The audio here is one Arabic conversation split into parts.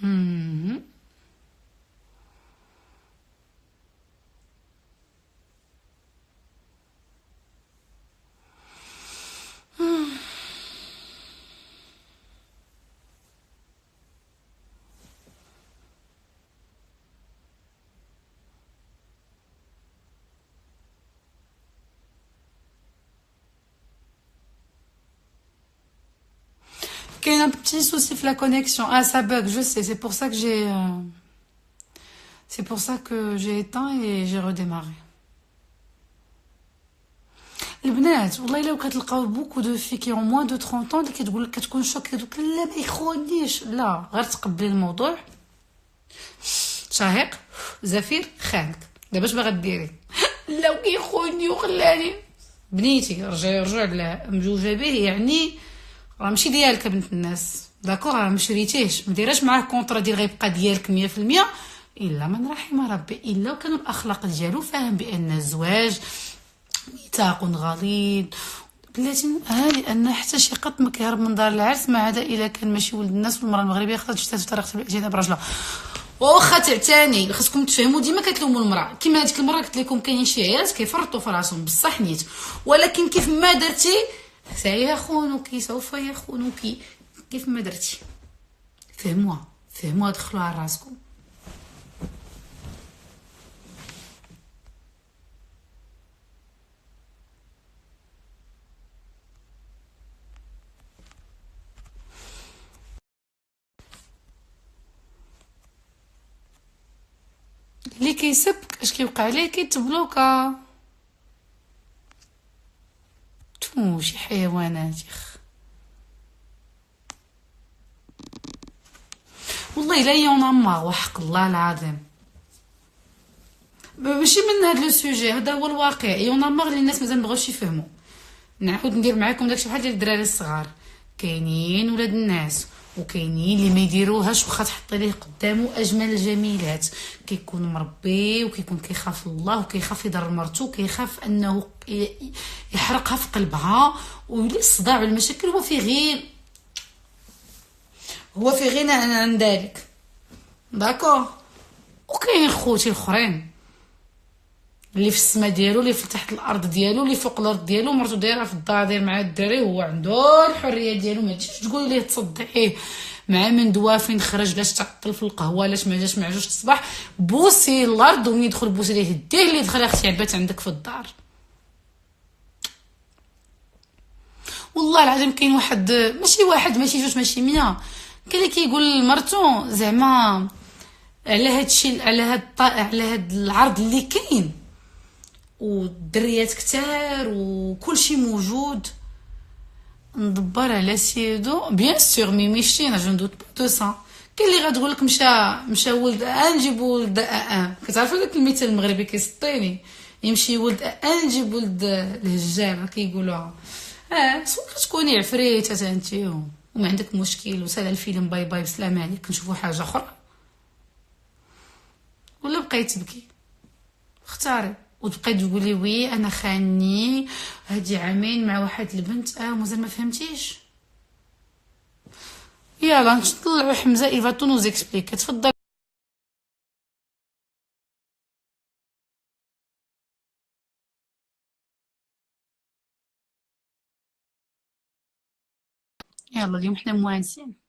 مهم. Qu'il y a un petit souci في la connexion. Ah, ça bug, je sais. C'est pour ça que j'ai éteint et j'ai redémarré. البنات والله الا كتلقاو بوكو دو في كي اون موان دو 30 اللي كتقول لك كتكون شوك كتقول لا ما يخونيش، لا غير تقبلي الموضوع. شهيق زفير خانك دابا اش باغا ديري؟ لا وكيخوني وخلاني. بنيتي رجعي لا مجوجه به يعني راه ماشي ديالك بنت الناس، داكوغ راه مشريتيهش، ما ديريش معاه كونطرا ديال غيبقى ديالك 100%، الا من رحم ربي، الا وكانوا الاخلاق ديالو فاهم بان الزواج ميثاق غليظ. بلاتي ها لان حتى شي قط ما كيهرب من دار العرس ما عدا الا كان ماشي ولد الناس والمراه المغربيه خاصها تجتهد في طريقه الاعتناء برجلها. واخا تعتاني خاصكم تفهموا، ديما كتلوموا المراه كيما هذيك المره قلت لكم كاينين شي عيالات كيفرطوا في راسهم بصح نيت، ولكن كيف ما درتي سيخونك سوف يخونك، كيف ما درتي فهموها فهموها دخلوها على راسكم. اللي كيسبك اش كيوقع ليه كيتبلوكا. تو شي حيوانات يخ. والله لا ينمر وحق الله العظيم، ماشي من هذا لو سوجي، هذا هو الواقع. ينمر اللي الناس مازال مبغاوش يفهموا. نعاود ندير معاكم داكشي بحال ديال الدراري الصغار، كاينين ولاد الناس وكاينين اللي ما يديروهاش واخا تحط ليه قدامه اجمل الجميلات، كيكون مربي وكيكون كيخاف الله وكيخاف يضر مرته وكيخاف انه يحرقها في قلبها ويولي الصداع والمشاكل. هو في غنى عن ذلك، داكوغ. وكاين خوتي الاخرين اللي في السما ديالو، اللي في تحت الارض ديالو، اللي فوق الارض ديالو، مرتو دايره في الدار داير مع الدري، هو عنده الحريه ديالو، ما تجيش تقولي ليه تصدعيه مع من دوا فين خرج، لاش تعطل في القهوه، لاش ما جاش مع جوج الصباح، بوسي الارض ومن يدخل بوسي ليه يديه اللي دخل اختي عبات عندك في الدار. والله العظيم كاين واحد ماشي واحد ماشي جوج ماشي 100 كاين اللي كيقول لمرتو زعما على هادشي على هاد العرض اللي كاين والدريات كتار وكلشي موجود، ندبر على سيدو بيان سور مي مشينا جو ندوت با دو سا. كاين اللي غتقول لك مشى ولد نجيبو ولد كتعرفوا داك المثال المغربي كيسطيني، يمشي ولد نجيب ولد الهجال كيقولوها. سواء تكوني عفريته انت وما عندك مشكل وسال الفيلم باي باي بسلامه عليك نشوفوا حاجه اخرى، ولا بقيت تبكي اختاري وتبقاي تقولي وي انا خاني هادي عامين مع واحد البنت مازال ما فهمتيش. يلا نطلعوا حمزه il va tout nous expliquer. تفضل. يلا اليوم حنا موانسين.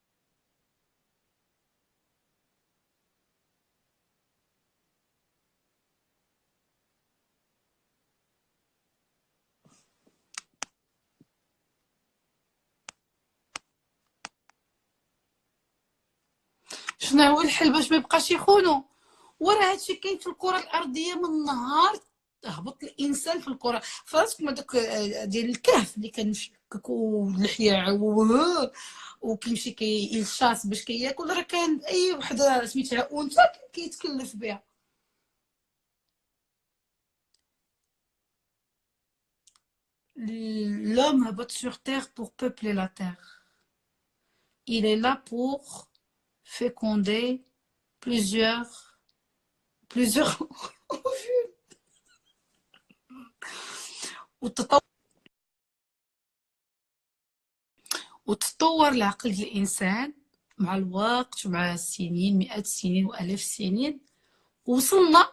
شنو هو الحل باش ما يبقاش يخونوا؟ وراه هادشي كاين في الكره الارضيه من نهار هبط الانسان في الكره. فراسكم هذاك ديال الكهف اللي كان واللحيه وكيمشي كيلشاص باش كياكل، راه كان اي وحده سميتها انثى كيتكلف بها. L'homme habite sur terre pour peupler la terre. Il est là pour féconder plusieurs وتطور وتطور العقل ديال الانسان مع الوقت ومع السنين، مئات السنين والاف السنين، وصلنا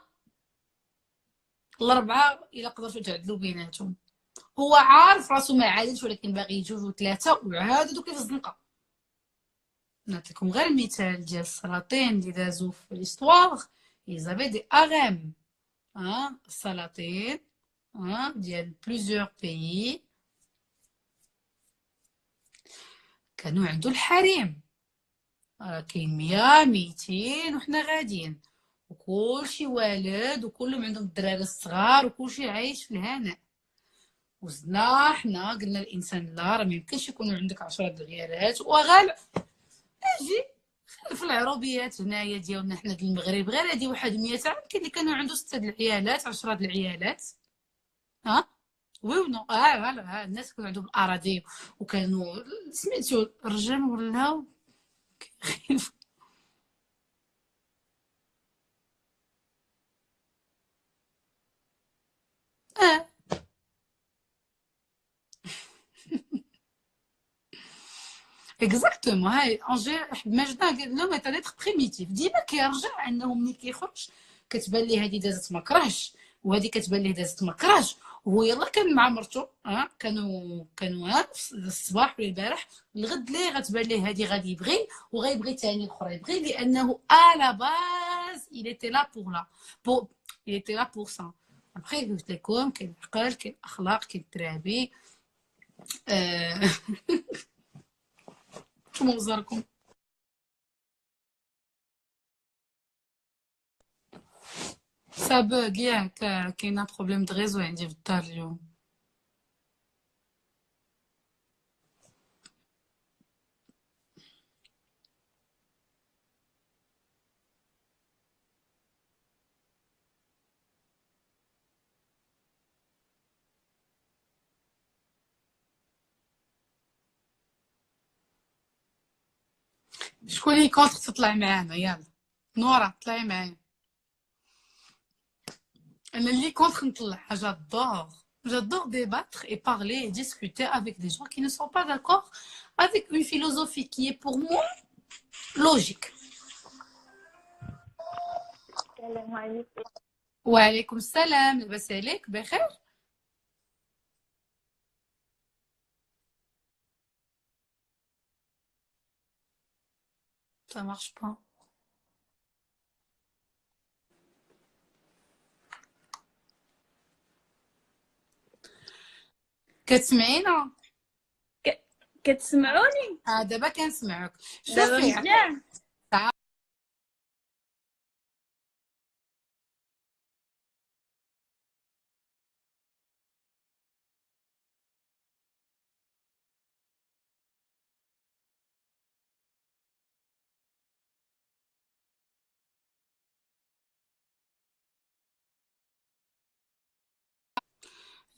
الاربعه الى قدرتوا تعدلوا بيناتهم. هو عارف راسو ما عادلش، ولكن باغي جوج وثلاثه وعادوا كيف الزنقه. نعطيكم غير مثال ديال السلاطين اللي دازوا في ليستواغ. يزافي دي ارام، السلاطين ديال بليزيور بيي كانوا عندو الحريم. كاين 100 200 وحنا غاديين، وكلشي والد وكلهم عندهم الدراري الصغار وكلشي عايش في الهناء. وزدنا حنا قلنا الانسان لا، راه ميمكنش يكونوا عندك 10 العيالات وغال اجي في العروبيات هنايا ديالنا حنا د المغرب، غير هادي واحد 100 عام كاين اللي كانوا عنده 6 العيالات 10 العيالات. وي ونو فوالا، الناس كانوا عندهم الاراضي وكانوا سميتو الرجال ولاو اه اكزاكتومون. هاي انجي ماجدة قال لهم ايتا ديتر بريميتيف، ديما كيرجع انه ملي كيخرج كتبان ليه هادي دازت ما كرهش، وهادي كتبان ليه دازت ما كرهش. وهو يلا كان مع مرتو كانوا الصباح ولا البارح، الغد ليه غتبان ليه هادي غادي يبغي وغيبغي ثاني الاخرى يبغي، لانه على باز il était là pour là pour il était là pour ça. ابخي قلت لكم كاين العقل، كاين الاخلاق، كاين الترابي. نتوما وزاركم. Ça bug ياك، كاين بروبليم د ريزو عندي في الدار اليوم. شكون اللي كونتر تطلع معانا؟ يلا نورا طلعي معايا. انا اللي كونتر نطلع. J'adore débattre et parler et discuter avec des gens qui ne sont pas d'accord avec une philosophie qui est pour moi logique. السلام عليكم. وعليكم السلام، لاباس عليك؟ بخير. Ça marche pas. كتسمعينا؟ كتسمعوني دابا كنسمعك. دابا شوفي مزيان؟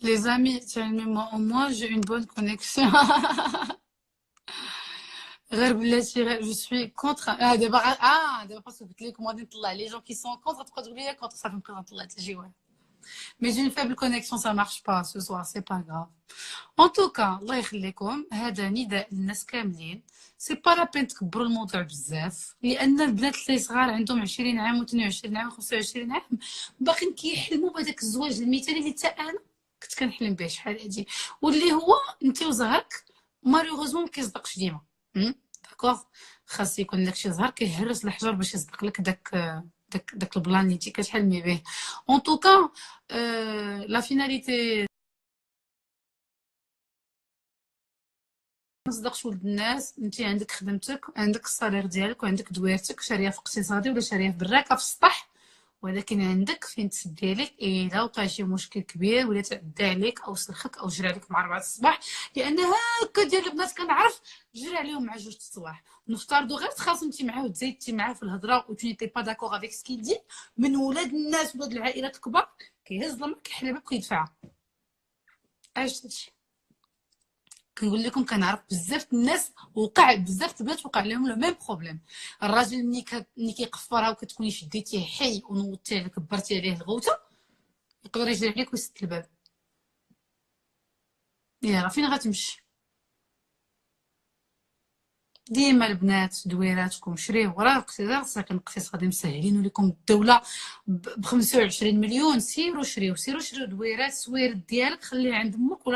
les amis, tiens, moi j'ai une bonne connexion. غير بلاتي غير جو سوي كونتر. دابا خاصك قلت لكم غادي نطلع لي جون كي سون كونتر، تبقى تقول لي كونتر، صافي نبقى نطلع تجي واحد. مي جي فابل كونيكسيون سا مارش با سو سوار، سي با غاف. ان توكا الله يخليكم، هذا نداء للناس كاملين. سي با لا بين تكبروا الموضوع بزاف، لان البنات اللي صغار عندهم 20 عام و22 عام و25 عام باقيين كيحلموا بهذاك الزواج المثالي اللي حتى انا كنت كنحلم به شحال هادي، واللي هو انت وزهرك مالوغوزمون ما كيصدقش ديما. داكوغ، خاص يكون داكشي زهر كيهرس الحجر باش يصدق لك داك البلان اللي انت كتحلمي به. ان توكا لا فيناليتي ما تصدقش ولد الناس. انت عندك خدمتك، عندك الصالير ديالك، وعندك دويرتك شاريه في اقتصادي ولا شاريه في براكه في السطح، ولكن عندك فين تسدي عليك الا وقع شي مشكل كبير ولا تعدى عليك او سلخك او جرى عليك مع 4 الصباح، لان هكا ديال البنات كنعرف جرى عليهم مع 2 الصباح. نفترضوا غير تخاصمتي معاه وتزايدتي معاه في الهضره و tu n'étais pas d'accord avec ce qu'il dit، من ولاد الناس ولاد العائلات الكبار كيهز لما كيحلبك ويدفعها. اش هادشي كنقول لكم، كنعرف بزاف الناس وقع بزاف البنات وقع لهم لو ميم بروبليم. الراجل ملي كيقفرها وكتكوني شديتيه حي ونوضتي عليه كبرتي عليه الغوته، يقدر يجري عليك ويسد الباب. يا راه فين غتمشي؟ ديما البنات دويراتكم شريو راه ساكن اقتصادي غادي مسهلين لكم الدوله ب 25 مليون. سيروا شريو دويرات سويرت ديالك خليه عند امك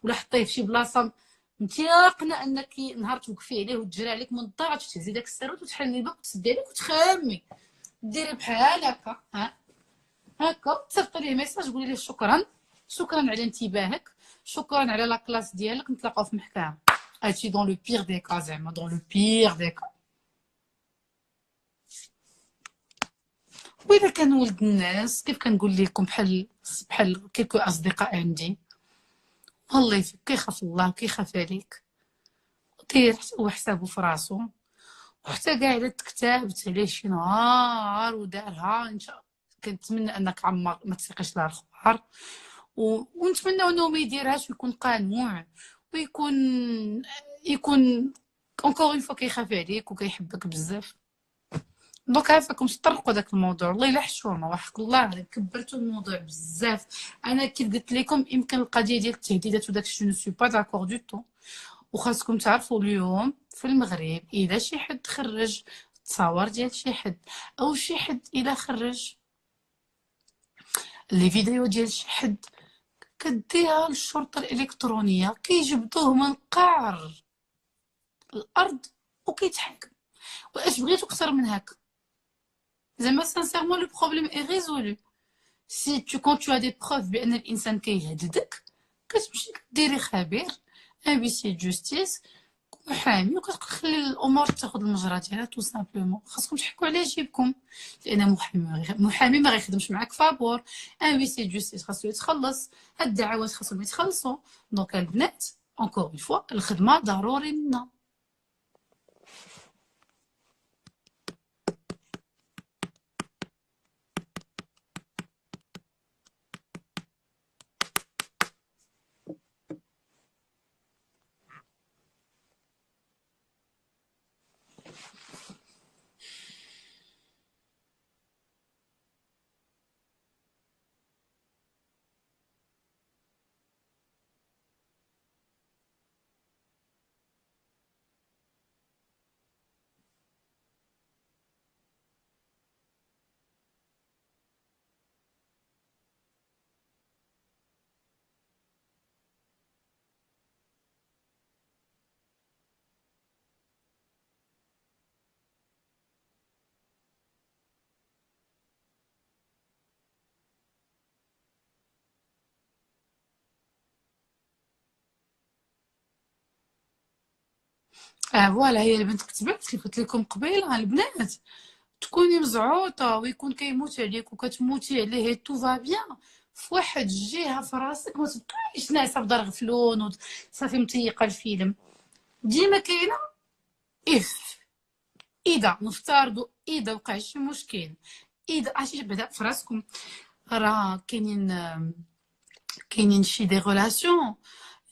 ولا حطيه في شي بلاصه متيقنه انك نهار توقفي عليه وتجري عليك من الدار تهزي داك الساروت وتحلي الباب وتسدي عليك وتخامي ديري بحال هكا. هكا تصيفطي ليه ميساج قولي ليه شكرا على انتباهك، شكرا على لا كلاس ديالك، نتلاقاو في محكمه. هادشي دون لو بيغ دي كا، زعما دون لو بيغ دي كا. وإذا كان ولد الناس كيف كنقول لكم بحال كيكو اصدقاء عندي والله كيخاف الله وكيخاف عليك داير هو حسابه في راسو، وحتى كاع الا تكتابت عليه شي نهار ودارها ان شاء الله كنتمنى انك عمر ما تسيقيش لها الخبار، ونتمنى انه ما يديرهاش ويكون قانوع يكون اونكور اون فوا كيخاف عليك وكيحبك بزاف. دونك عافاكم تطرقوا داك الموضوع والله الا حشومه وحق الله كبرتوا الموضوع بزاف. انا كيف قلت لكم يمكن القضيه ديال التهديدات وداك الشيء نو سوي با داكور دو طون، وخاصكم تعرفوا اليوم في المغرب اذا شي حد خرج تصاور ديال شي حد او شي حد اذا خرج لي فيديو ديال شي حد كديها للشرطه الالكترونيه كيجبدوه من قعر الارض وكيتحكم. واش بغيتو اكثر من هكا؟ زعما سانسيرمون لو بروبليم اي ريزولو. سي تو كون تو ا دي بروف بان الانسان كيهددك كتمشي كديري خبير ان بيسي جوستيس محامي وكتخلي الامور تاخذ المجرى ديالها تو سامبلومون. خاصكم تحكوا على جيبكم لان محامي ما غيخدمش معاك فابور. ان بيسي جوستيس خاصو يتخلص، هاد الدعوات خاصهم يتخلصوا. دونك البنات اونكور اون فوا الخدمه ضروري منا. فوالا هي البنت كتبت كيف قلت لكم قبيله البنات تكوني مزعوطه ويكون كيموت عليك وكتموتي عليه تو فا بيان في واحد الجهه في راسك ما تبقايش ناعسه في دار غفلون وصافي متيقه الفيلم. ديما كاينه اف اذا نفترضوا اذا وقع شي مشكل اذا عرفتي بعدا في راسكم راه كاينين شي دي ريلاسيون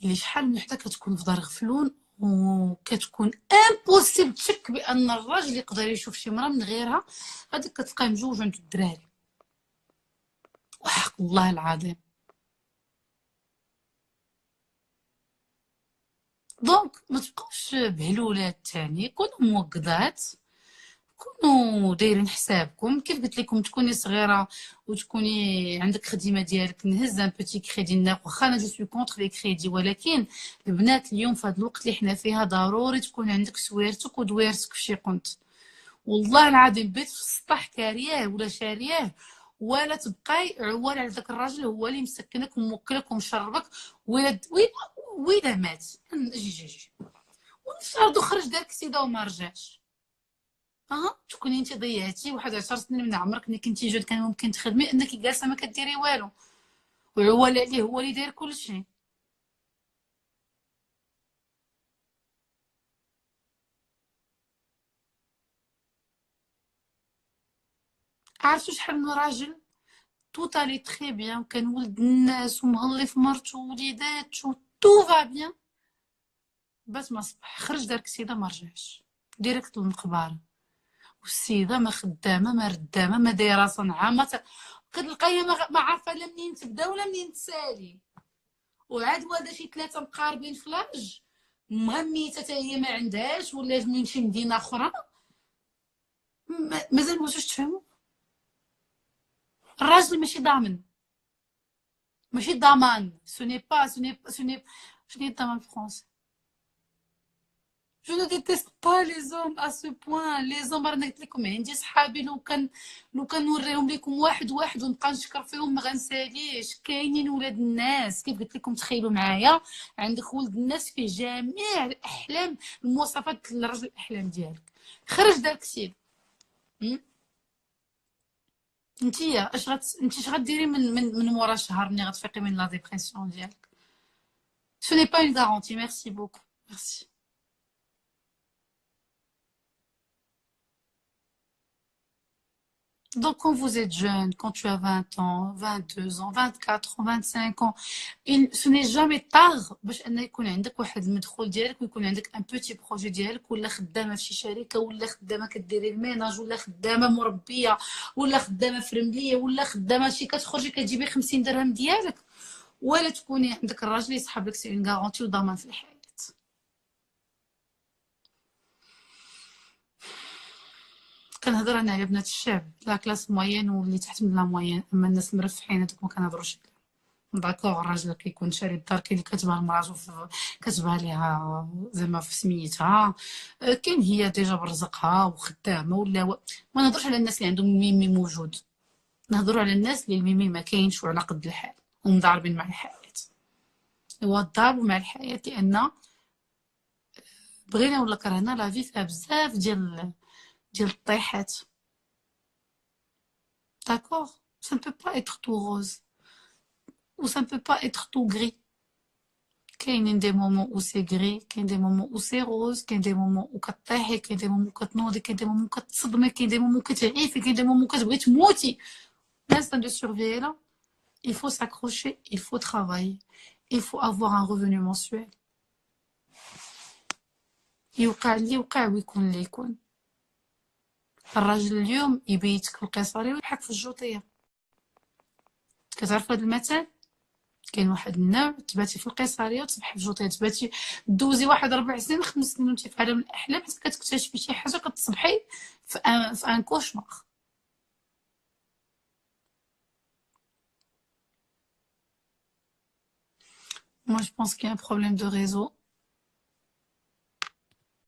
اللي شحال من حتى كتكون في دار غفلون وكتكون امبوسيبل تشك بان الراجل يقدر يشوف شي مرا من غيرها، هذيك كتلقاه مجوج عند الدراري وحق الله العظيم. دونك ما تبقاوش بهلولات تاني، كونوا موقدات، كونوا دايرين حسابكم. كيف قلت لكم تكوني صغيره وتكوني عندك خدمه ديالك نهز ان بوتي كريدي ناق، واخا انا جو سوي كونتر لي كريدي، ولكن البنات اليوم في هذا الوقت اللي حنا فيها ضروري تكون عندك سويرتك ودويرتك في شي قنت. والله العظيم بيت في السطح كارياه ولا شارياه ولا تبقاي عوال على ذاك الراجل هو اللي مسكنك وموكلك ومشربك وإذا مات جي ونفترضوا خرج دارك سيده وما رجعش، تكوني انت ضيعتي واحد 10 سنين من عمرك ملي كنتي جود كان ممكن تخدمي انك جالسه ما كديري والو وعوال عليه هو اللي داير كلشي. عرفتوا شحال من راجل توتالي تري بيان وكان ولد الناس ومهلي في مرتو ووليداتو تو فا بيان، بس ما صبح خرج دارك السيده ما رجعش ديريكت للمقبره، والسيده ما خدامه ما ردامه ما دايره صنعه ما كتلقايها ما عارفه لا منين تبدا ولا منين تسالي. وعاد وادا شي 3 مقاربين في لاج مهميتها حتى هي ما عندهاش، ولا من شي مدينه اخرى. مازال ما واش تفهموا. الراجل ماشي ضامن، ماشي ضمان. سوني با سوني شنو هي الضمان في فرنسا؟ جو نو ديتيست با لي زوم ا سو بوين. لي زوم رانا قلت لكم عندي صحابي، لو كان نوريهم لكم واحد واحد ونبقى نشكر فيهم ما غنساليش. كاينين ولاد الناس كيف قلت لكم. تخيلوا معايا عندك ولد الناس فيه جميع الاحلام، المواصفات لرجل الاحلام ديالك، خرج دارك سيد. انتيا اش غديري من مورا شهر ملي غتفيقي من لا ديبرسيون ديالك؟ سو ني با اون غارونتي. ميرسي بوكو. ميرسي. Donc, quand vous êtes jeune, quand tu as 20 ans, 22 ans, 24 ans, 25 ans, ce n'est jamais tard باش ان يكون عندك واحد المدخول ديالك، ويكون عندك ان بوتي بروجي ديالك، ولا خدامه في شي شركه، ولا خدامه كديري الميناج، ولا خدامه مربيه، ولا خدامه في رمليه، ولا خدامه شي كتخرجي كتجيبي 50 درهم ديالك، ولا تكوني عندك الراجل يسحب لك سي اون غارونتي وضمان في الحياه. كنهضر انا على بنات الشعب، لا كلاس موين واللي تحت من لا موين. اما الناس المرفحين هذوك ما كنهضروش عليهم. داكوغ. الراجل كيكون شاري الدار، كاين اللي كتبها لمراتو كتبها ليها زعما في سميتها، كاين هي ديجا برزقها وخدامه ولا ما نهضرش على الناس اللي عندهم الميمي موجود، نهضروا على الناس اللي الميمي ما كاينش وعلى قد الحال ومضاربين مع الحياه. هو ضاربوا مع الحياه لان بغينا ولا كرهنا لا في فيها بزاف ديال الطيحات. D'accord? Ça ne peut pas être tout rose. Ou ça ne peut pas être tout gris. Il y a des moments où c'est gris, il y a des moments où c'est rose, il y a des moments où كتطيحي, il y a des moments où كتنوضي, il y a des moments où كتصدمي, il y a des moments où كتعيفي, il y a des moments où كتبغي تموتي. L'instinct de survie est là. Il faut s'accrocher, il faut travailler. Il faut avoir un revenu mensuel. يوقع اللي يوقع ويكون اللي يكون. الراجل اليوم يبيتك في القصري ويضحك في الجوطيه. كتعرف هذا المثل؟ كاين واحد النوع تباتي في القيصريه وتصبحي في جوطيه، تباتي دوزي واحد 4 سنين 5 سنين وانت في عالم الاحلام حتى كتكتشفي شي حاجه كتصبحي في ان كوشمار. Moi je pense qu'il y a un problème de réseau.